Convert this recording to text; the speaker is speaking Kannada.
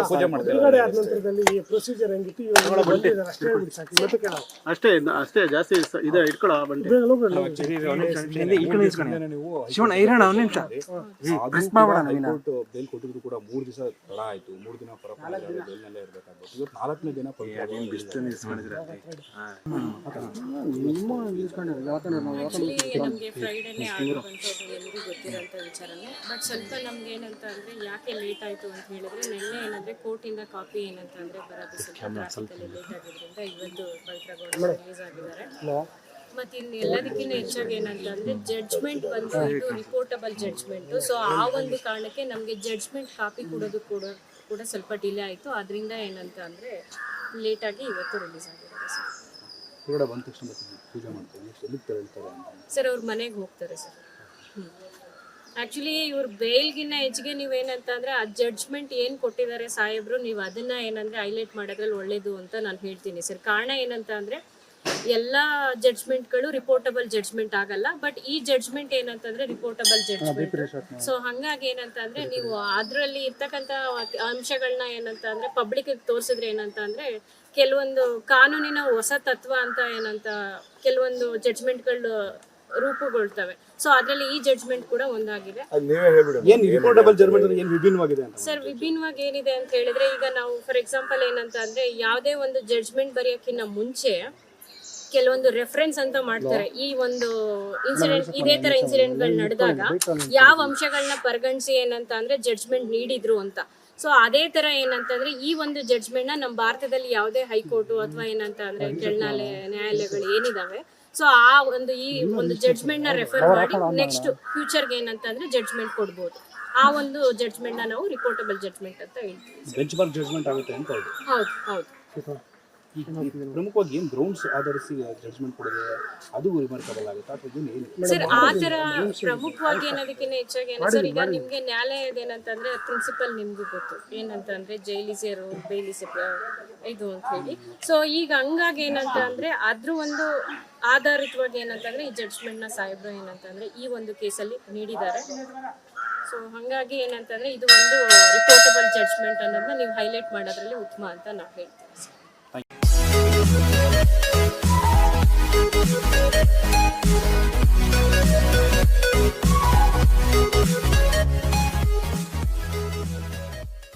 ಪೂಜೆ ಮಾಡ್ತಾರೆ. ಬಿಡುಗಡೆ ಆದ ನಂತರದಲ್ಲಿ ಈ ಪ್ರೊಸೀಜರ್ ಹೆಂಗಿತ್ತು ಇವಾಗ ಬಂದಿದ್ದಾರೆ ಅಷ್ಟೇ ಹೇಳ್ಬಿಡಿ ಸಾಕು. ಇವತ್ತು ಕೇಳೋಣ ಅಷ್ಟೇ ಜಾಸ್ತಿ ಇದೆ ಇಟ್ಕೊಳ್ಳೋ ಬಂಡಿ ಬೇಗ ಹೋಗೋಣ. ಶಿವಣ್ಣ ಇರೋಣ ಒಂದು ನಿಮಿಷ ಪ್ರೆಸ್ ಮಾಡೋಣ. ಹೈಕೋರ್ಟ್ ಬೇಲ್ ಕೊಟ್ಟಿದ್ರು ಕೂಡ 3 ದಿವಸ ತಡ ಆಯ್ತು. 3 ದಿನ ಬೇಲ್ನಲ್ಲೇ ಇರಬೇಕಾಗುತ್ತೆ. ಇವತ್ತು 4ನೇ ದಿನ ನಮಗೆ ಫ್ರೈಡೇನೇ ಆರ್ಡರ್ ಬಂತು, ಎಲ್ಲರಿಗೂ ಗೊತ್ತಿರೋಂಥ ವಿಚಾರನೇ. ಬಟ್ ಸ್ವಲ್ಪ ನಮ್ಗೆ ಏನಂತ ಅಂದರೆ ಯಾಕೆ ಲೇಟ್ ಆಯಿತು ಅಂತ ಹೇಳಿದ್ರೆ, ನಿನ್ನೆ ಏನಂದರೆ ಕೋರ್ಟಿಂದ ಕಾಪಿ ಏನಂತ ಅಂದರೆ ಬರೋದು ಸ್ವಲ್ಪ ಟ್ರಾಫಿಕಲ್ಲಿ ಲೇಟ್ ಆಗಿದ್ದರಿಂದ ಇವತ್ತು ಪವಿತ್ರಗೌಡ ರಿಲೀಸ್ ಆಗಿದ್ದಾರೆ. ಮತ್ತು ಇನ್ನು ಎಲ್ಲದಕ್ಕಿಂತ ಹೆಚ್ಚಾಗಿ ಏನಂತ ಅಂದರೆ ಜಡ್ಜ್ಮೆಂಟ್ ಬಂದು ಇದು ರಿಪೋರ್ಟಬಲ್ ಜಡ್ಜ್ಮೆಂಟು. ಸೊ ಆ ಒಂದು ಕಾರಣಕ್ಕೆ ನಮಗೆ ಜಡ್ಜ್ಮೆಂಟ್ ಕಾಪಿ ಕೊಡೋದು ಕೂಡ ಸ್ವಲ್ಪ ಡಿಲೇ ಆಯಿತು. ಅದರಿಂದ ಏನಂತ ಅಂದರೆ ಲೇಟಾಗಿ ಇವತ್ತು ರಿಲೀಸ್ ಆಗಿದ್ದಾರೆ ಸರ್. ಹೊರಗಡೆ ಬಂದ ತಕ್ಷಣ ಪೂಜೆ ಮಾಡ್ತಾರೆ. ನೆಕ್ಸ್ಟ್ ಎಲ್ಲಿಗೆ ತೆರಳ್ತಾರೆ ಅಂತ ಸರ್ ಅವ್ರ ಮನೆಗೆ ಹೋಗ್ತಾರೆ ಸರ್. ಆ್ಯಕ್ಚುಲಿ ಇವ್ರ ಬೇಲ್ಗಿನ್ನ ಹೆಚ್ಚಿಗೆ ನೀವೇನಂತ ಅಂದರೆ ಆ ಜಡ್ಜ್ಮೆಂಟ್ ಏನು ಕೊಟ್ಟಿದ್ದಾರೆ ಸಾಹೇಬರು, ನೀವು ಅದನ್ನು ಏನಂದರೆ ಹೈಲೈಟ್ ಮಾಡೋದ್ರಲ್ಲಿ ಒಳ್ಳೇದು ಅಂತ ನಾನು ಹೇಳ್ತೀನಿ ಸರ್. ಕಾರಣ ಏನಂತ ಅಂದರೆ ಎಲ್ಲ ಜಡ್ಜ್ಮೆಂಟ್ಗಳು ರಿಪೋರ್ಟಬಲ್ ಜಡ್ಜ್ಮೆಂಟ್ ಆಗಲ್ಲ, ಬಟ್ ಈ ಜಡ್ಜ್ಮೆಂಟ್ ಏನಂತಂದರೆ ರಿಪೋರ್ಟಬಲ್ ಜಡ್ಜ್ಮೆಂಟ್. ಸೊ ಹಾಗಾಗಿ ಏನಂತ ಅಂದರೆ ನೀವು ಅದರಲ್ಲಿ ಇರ್ತಕ್ಕಂಥ ಅಂಶಗಳನ್ನ ಏನಂತ ಅಂದರೆ ಪಬ್ಲಿಕ್ಗೆ ತೋರಿಸಿದ್ರೆ ಏನಂತ ಅಂದರೆ ಕೆಲವೊಂದು ಕಾನೂನಿನ ಹೊಸ ತತ್ವ ಅಂತ ಏನಂತ ಕೆಲವೊಂದು ಜಡ್ಜ್ಮೆಂಟ್ಗಳು ರೂಪುಗೊಳ್ತವೆ. ಸೊ ಅದರಲ್ಲಿ ಈ ಜಡ್ಜ್ಮೆಂಟ್ ಕೂಡ ಒಂದಾಗಿದೆ. ಏನು ರಿಪೋರ್ಟಬಲ್ ಜಡ್ಜ್ಮೆಂಟ್ ಏನು ವಿಭಿನ್ನವಾಗಿದೆ ಅಂತ ಸರ್ ವಿಭಿನ್ನವಾಗಿ ಏನಿದೆ ಅಂತ ಹೇಳಿದ್ರೆ, ಈಗ ನಾವು ಫಾರ್ ಎಕ್ಸಾಂಪಲ್ ಏನಂತ ಅಂದರೆ ಯಾವುದೇ ಒಂದು ಜಡ್ಜ್ಮೆಂಟ್ ಬರೆಯೋಕ್ಕಿಂತ ಮುಂಚೆ ಕೆಲವೊಂದು ರೆಫರೆನ್ಸ್ ಅಂತ ಮಾಡ್ತಾರೆ. ಈ ಒಂದು ಇನ್ಸಿಡೆಂಟ್ ಇದೇ ತರ ಇನ್ಸಿಡೆಂಟ್ಗಳು ನಡೆದಾಗ ಯಾವ ಅಂಶಗಳನ್ನ ಪರಿಗಣಿಸಿ ಏನಂತ ಅಂದ್ರೆ ಜಡ್ಜ್ಮೆಂಟ್ ನೀಡಿದ್ರು ಅಂತ. ಸೊ ಅದೇ ತರ ಏನಂತಂದ್ರೆ ಈ ಒಂದು ಜಡ್ಜ್ಮೆಂಟ್ ನ ನಮ್ಮ ಭಾರತದಲ್ಲಿ ಯಾವುದೇ ಹೈಕೋರ್ಟು ಅಥವಾ ಏನಂತ ಅಂದ್ರೆ ನ್ಯಾಯಾಲಯಗಳು ಏನಿದಾವೆ, ಸೊ ಆ ಒಂದು ಈ ಒಂದು ಜಡ್ಜ್ಮೆಂಟ್ ನ ರೆಫರ್ ಮಾಡಿ ನೆಕ್ಸ್ಟ್ ಫ್ಯೂಚರ್ಗೆ ಏನಂತ ಅಂದ್ರೆ ಜಡ್ಜ್ಮೆಂಟ್ ಕೊಡ್ಬೋದು. ಆ ಒಂದು ಜಡ್ಜ್ಮೆಂಟ್ ನ ನಾವು ರಿಪೋರ್ಟಬಲ್ ಜಡ್ಜ್ಮೆಂಟ್ ಅಂತ ಹೇಳ್ತೀವಿ. ಬೆಂಚ್ ಮಾರ್ಕ್ ಜಡ್ಜ್ಮೆಂಟ್ ಆಗುತ್ತೆ ಅಂತ ಹೇಳಿ. ಹೌದು ಹೌದು. ಪ್ರಮುಖವಾಗಿ ಏನು ಗ್ರೌಂಡ್ಸ್ ಆಧರಿಸಿ ಜಡ್ಜ್ಮೆಂಟ್ ಕೊಡೋದು ಅದು ರಿಮಾರ್ಕಬಲ್ ಆಗುತ್ತೆ ಅಥವಾ ಸರ್ ಆ ತರ ಪ್ರಮುಖವಾಗಿ ಅನ್ನೋದಕ್ಕಿಂತ ಹೆಚ್ಚಾಗಿ ಸರ್ ಈಗ ನಿಮ್ಗೆ ನ್ಯಾಯಾಲಯದ ಏನಂತಂದ್ರೆ ಪ್ರಿನ್ಸಿಪಲ್ ನಿಮ್ಗೂ ಗೊತ್ತು ಏನಂತ ಅಂದ್ರೆ ಜೈಲಿಸೇರು ಬೇಲಿಸೆ ಇದು ಅಂತ ಹೇಳಿ. ಸೊ ಈಗ ಹಂಗಾಗಿ ಏನಂತ ಅಂದ್ರೆ ಅದ್ರ ಒಂದು ಆಧಾರಿತವಾಗಿ ಏನಂತಂದ್ರೆ ಈ ಜಡ್ಜ್ಮೆಂಟ್ ನ ಸಾಹೇಬ್ರು ಏನಂತಂದ್ರೆ ಈ ಒಂದು ಕೇಸಲ್ಲಿ ನೀಡಿದ್ದಾರೆ. ಸೊ ಹಾಗಾಗಿ ಏನಂತಂದ್ರೆ ಇದು ಒಂದು ರಿಪೋರ್ಟಬಲ್ ಜಡ್ಜ್ಮೆಂಟ್ ಅನ್ನೋದನ್ನ ನೀವು ಹೈಲೈಟ್ ಮಾಡೋದ್ರಲ್ಲಿ ಉತ್ತಮ ಅಂತ ನಾವು ಹೇಳ್ತೀವಿ.